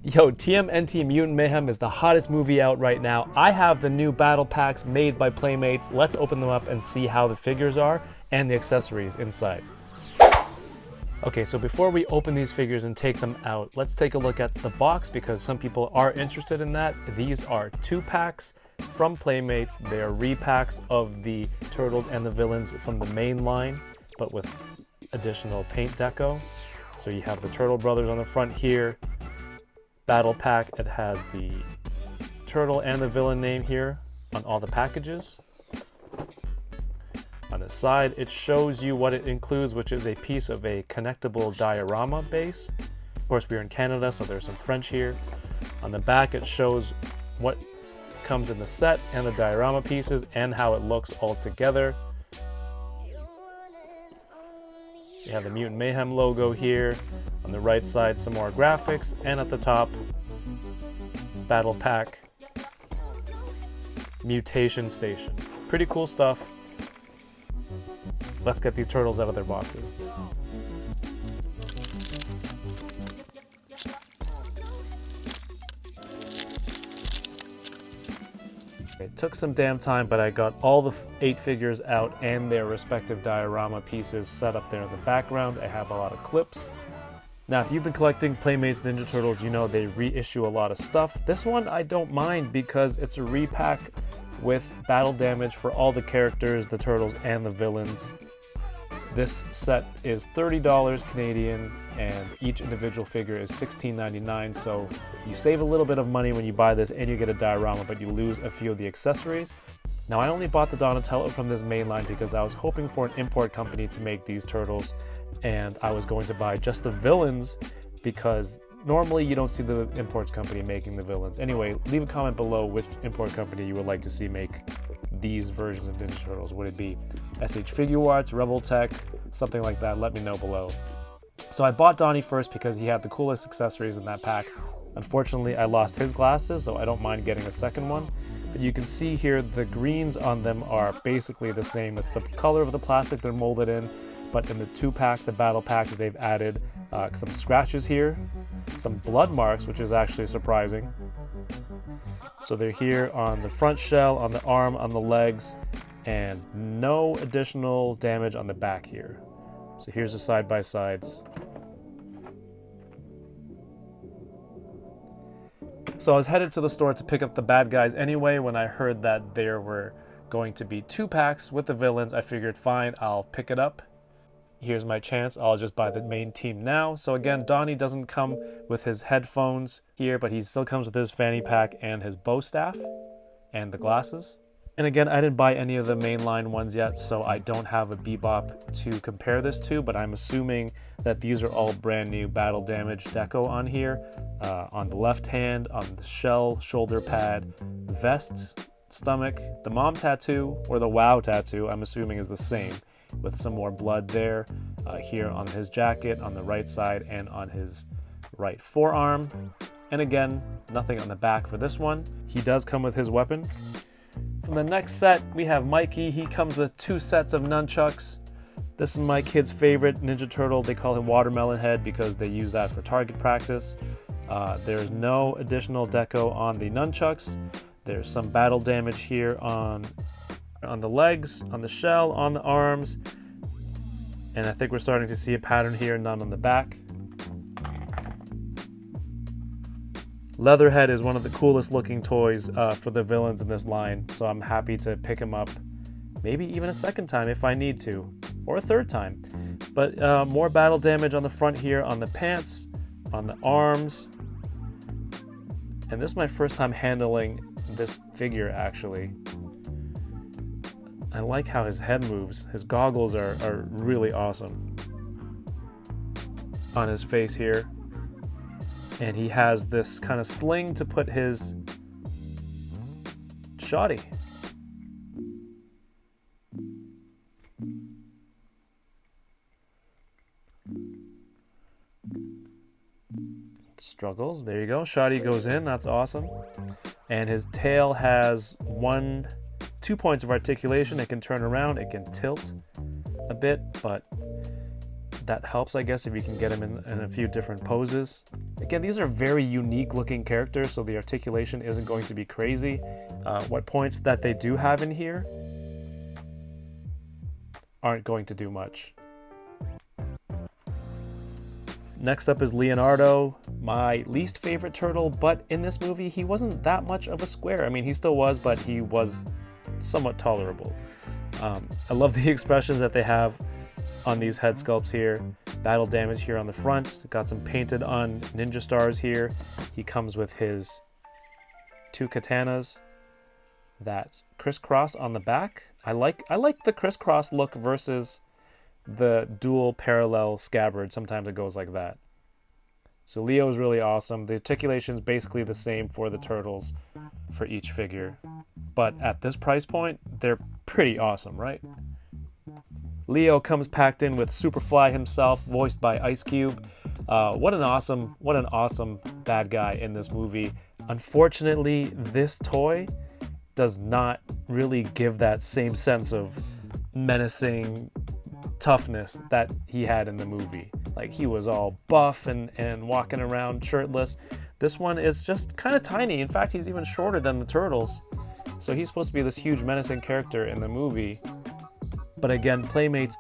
Yo, TMNT Mutant Mayhem is the hottest movie out right now. I have the new battle packs made by Playmates. Let's open them up and see how the figures are and the accessories inside. Okay, so before we open these figures and take them out, let's take a look at the box because some people are interested in that. These are 2 packs from Playmates. They are repacks of the turtles and the villains from the main line, but with additional paint deco. So you have the Turtle Brothers on the front here. Battle pack, it has the turtle and the villain name here on all the packages. On the side, it shows you what it includes, which is a piece of a connectable diorama base. Of course, we're in Canada, so there's some French here. On the back, it shows what comes in the set and the diorama pieces and how it looks all together. You have the Mutant Mayhem logo here. On the right side, some more graphics, and at the top, battle pack, mutation station. Pretty cool stuff. Let's get these turtles out of their boxes. It took some damn time, but I got all the 8 figures out and their respective diorama pieces set up there in the background. I have a lot of clips. Now, if you've been collecting Playmates Ninja Turtles, you know they reissue a lot of stuff. This one I don't mind because it's a repack with battle damage for all the characters, the turtles, and the villains. This set is $30 Canadian, and each individual figure is $16.99, so you save a little bit of money when you buy this and you get a diorama, but you lose a few of the accessories. Now, I only bought the Donatello from this main line because I was hoping for an import company to make these turtles, and I was going to buy just the villains because normally you don't see the imports company making the villains. Anyway, leave a comment below which import company you would like to see make these versions of Ninja Turtles. Would it be SH Figure Arts, Rebel Tech, something like that? Let me know below. So I bought Donnie first because he had the coolest accessories in that pack. Unfortunately, I lost his glasses, so I don't mind getting a second one. But you can see here the greens on them are basically the same. It's the color of the plastic they're molded in, but in the 2-pack, the battle pack, they've added some scratches here, some blood marks, which is actually surprising. So they're here on the front shell, on the arm, on the legs, and no additional damage on the back here. So here's the side-by-sides. So I was headed to the store to pick up the bad guys anyway. When I heard that there were going to be 2 packs with the villains, I figured, fine, I'll pick it up. Here's my chance. I'll just buy the main team now. So again, Donnie doesn't come with his headphones here, but he still comes with his fanny pack and his bow staff and the glasses. And again, I didn't buy any of the mainline ones yet, so I don't have a Bebop to compare this to, but I'm assuming that these are all brand new battle damage deco on here. On the left hand, on the shell, shoulder pad, vest, stomach, the mom tattoo, or the wow tattoo, I'm assuming is the same, with some more blood there, here on his jacket, on the right side, and on his right forearm. And again, nothing on the back for this one. He does come with his weapon. From the next set, we have Mikey. He comes with 2 sets of nunchucks. This is my kid's favorite Ninja Turtle. They call him Watermelon Head because they use that for target practice. There's no additional deco on the nunchucks. There's some battle damage here on the legs, on the shell, on the arms. And I think we're starting to see a pattern here, none on the back. Leatherhead is one of the coolest looking toys for the villains in this line, so I'm happy to pick him up maybe even a second time if I need to, or a third time. But more battle damage on the front here, on the pants, on the arms. And this is my first time handling this figure, actually. I like how his head moves. His goggles are really awesome on his face here. And he has this kind of sling to put his shoddy. Struggles. There you go. Shoddy goes in. That's awesome. And his tail has 2 points of articulation. It can turn around. It can tilt a bit, but that helps, I guess, if you can get him in a few different poses. Again, these are very unique looking characters, so the articulation isn't going to be crazy. What points that they do have in here aren't going to do much. Next up is Leonardo, my least favorite turtle, but in this movie, he wasn't that much of a square. I mean, he still was, but he was somewhat tolerable. I love the expressions that they have on these head sculpts here. Battle damage here on the front. Got some painted on ninja stars here. He comes with his 2 katanas that crisscross on the back. I like the crisscross look versus the dual parallel scabbard. Sometimes it goes like that. So Leo is really awesome. The articulation is basically the same for the turtles for each figure, but at this price point, they're pretty awesome, right? Leo comes packed in with Superfly himself, voiced by Ice Cube. What an awesome bad guy in this movie. Unfortunately, this toy does not really give that same sense of menacing toughness that he had in the movie. Like, he was all buff and walking around shirtless. This one is just kind of tiny. In fact, he's even shorter than the turtles. So he's supposed to be this huge menacing character in the movie. But again, Playmates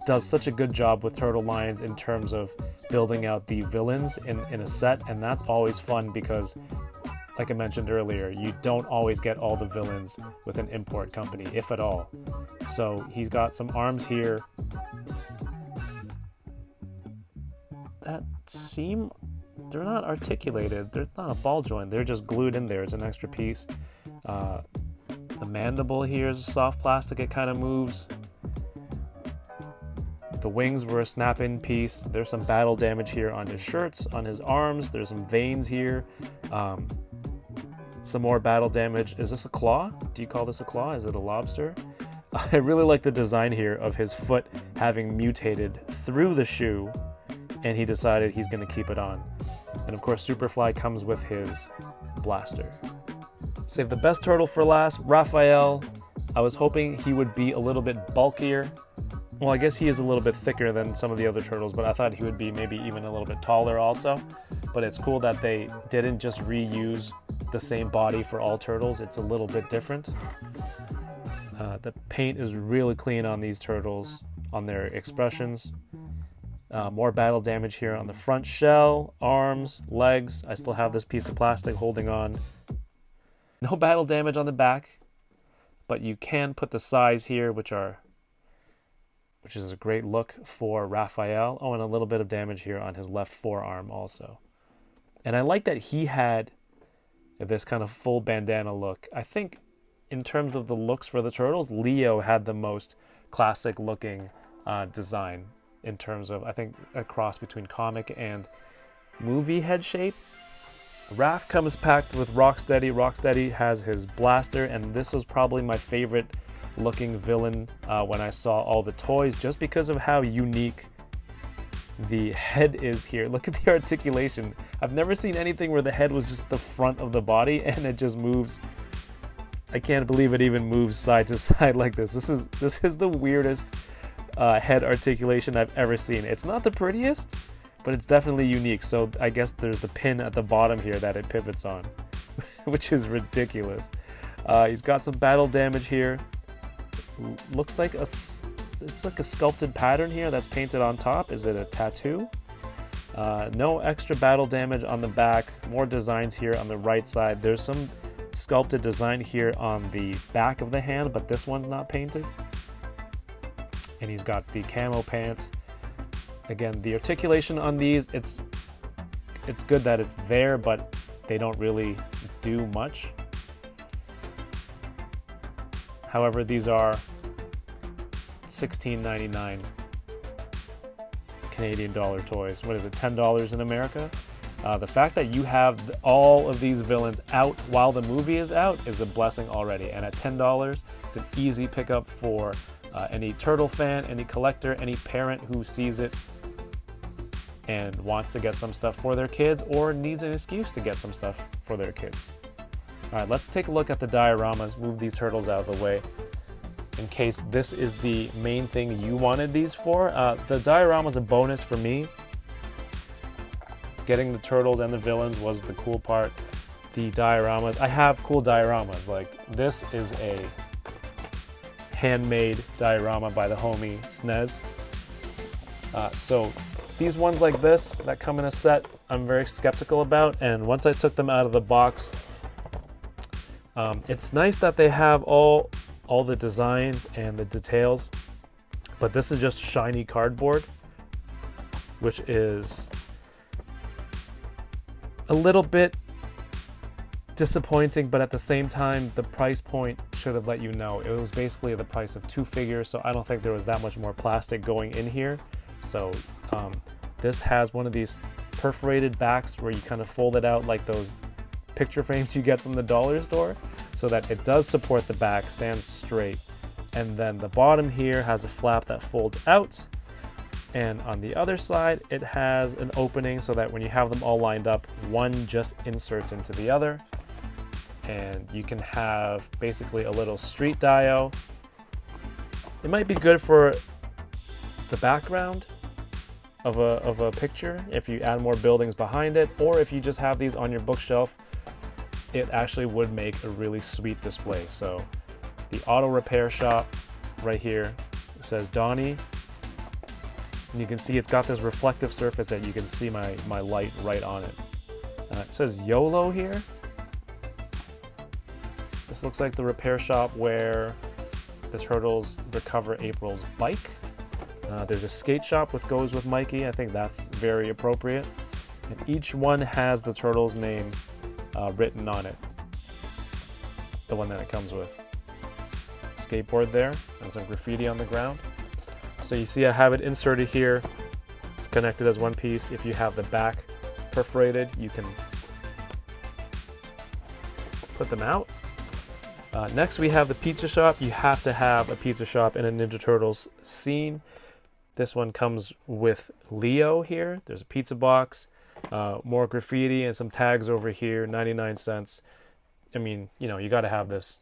does such a good job with turtle lines in terms of building out the villains in a set, and that's always fun because, like I mentioned earlier, you don't always get all the villains with an import company, if at all. So he's got some arms here that seem, they're not articulated, they're not a ball joint, they're just glued in there. It's an extra piece. The mandible here is soft plastic, it kind of moves. The wings were a snap-in piece. There's some battle damage here on his shirts, on his arms. There's some veins here. Some more battle damage. Is this a claw? Do you call this a claw? Is it a lobster? I really like the design here of his foot having mutated through the shoe, and he decided he's going to keep it on. And of course, Superfly comes with his blaster. Save the best turtle for last, Raphael. I was hoping he would be a little bit bulkier. Well, I guess he is a little bit thicker than some of the other turtles, but I thought he would be maybe even a little bit taller also. But it's cool that they didn't just reuse the same body for all turtles. It's a little bit different. The paint is really clean on these turtles, on their expressions. More battle damage here on the front shell, arms, legs. I still have this piece of plastic holding on. No battle damage on the back, but you can put the size here, which is a great look for Raphael. Oh, and a little bit of damage here on his left forearm also. And I like that he had this kind of full bandana look. I think in terms of the looks for the turtles, Leo had the most classic looking design in terms of, I think, a cross between comic and movie head shape. Raph comes packed with Rocksteady. Rocksteady has his blaster, and this was probably my favorite looking villain when I saw all the toys, just because of how unique the head is here. Look at the articulation. I've never seen anything where the head was just the front of the body and it just moves. I can't believe it even moves side to side like this. This is the weirdest head articulation I've ever seen. It's not the prettiest, but it's definitely unique. So I guess there's the pin at the bottom here that it pivots on, which is ridiculous. He's got some battle damage here. Looks like it's like a sculpted pattern here that's painted on top. Is it a tattoo? No extra battle damage on the back. More designs here on the right side. There's some sculpted design here on the back of the hand, but this one's not painted. And he's got the camo pants. Again, the articulation on these, it's good that it's there, but they don't really do much. However, these are $16.99 Canadian dollar toys. What is it, $10 in America? The fact that you have all of these villains out while the movie is out is a blessing already. And at $10, it's an easy pickup for any turtle fan, any collector, any parent who sees it and wants to get some stuff for their kids or needs an excuse to get some stuff for their kids. All right, let's take a look at the dioramas, move these turtles out of the way. in case this is the main thing you wanted these for. The diorama is a bonus for me. Getting the turtles and the villains was the cool part. The dioramas, I have cool dioramas. Like this is a handmade diorama by the homie SNES. So these ones like this that come in a set, I'm very skeptical about. And once I took them out of the box, it's nice that they have all the designs and the details, but this is just shiny cardboard, which is a little bit disappointing, but at the same time, the price point should have let you know. It was basically the price of 2 figures, so I don't think there was that much more plastic going in here. So this has one of these perforated backs where you kind of fold it out like those picture frames you get from the dollar store, so that it does support the back, stands straight. And then the bottom here has a flap that folds out. And on the other side, it has an opening so that when you have them all lined up, one just inserts into the other. And you can have basically a little street dio. It might be good for the background of a picture if you add more buildings behind it, or if you just have these on your bookshelf, it actually would make a really sweet display. So the auto repair shop right here says Donnie. And you can see it's got this reflective surface that you can see my light right on it. It says YOLO here. This looks like the repair shop where the turtles recover April's bike. There's a skate shop which goes with Mikey. I think that's very appropriate. And each one has the turtle's name written on it. The one that it comes with. Skateboard there, and some graffiti on the ground. So you see I have it inserted here. It's connected as one piece. If you have the back perforated, you can put them out. Next we have the pizza shop. You have to have a pizza shop in a Ninja Turtles scene. This one comes with Leo here. There's a pizza box, more graffiti and some tags over here, 99 cents. I mean, you know, you got to have this.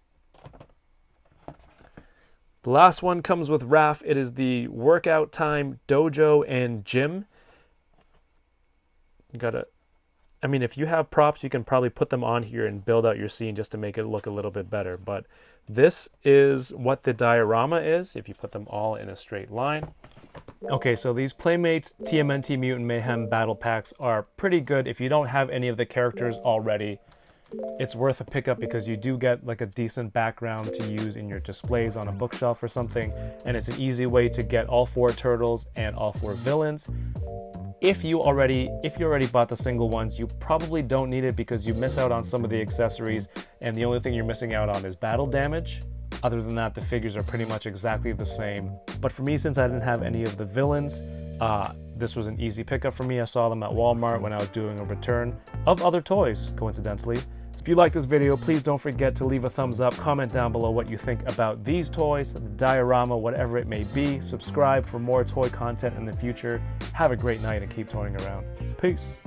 The last one comes with Raph. It is the Workout Time Dojo and Gym. You gotta, I mean, if you have props, you can probably put them on here and build out your scene just to make it look a little bit better. But this is what the diorama is if you put them all in a straight line. Okay, so these Playmates TMNT Mutant Mayhem battle packs are pretty good. If you don't have any of the characters already, it's worth a pickup because you do get like a decent background to use in your displays on a bookshelf or something, and it's an easy way to get all 4 turtles and all 4 villains. If you already bought the single ones, you probably don't need it because you miss out on some of the accessories, and the only thing you're missing out on is battle damage. Other than that, the figures are pretty much exactly the same. But for me, since I didn't have any of the villains, this was an easy pickup for me. I saw them at Walmart when I was doing a return of other toys, coincidentally. If you like this video, please don't forget to leave a thumbs up, comment down below what you think about these toys, the diorama, whatever it may be. Subscribe for more toy content in the future. Have a great night and keep toying around. Peace.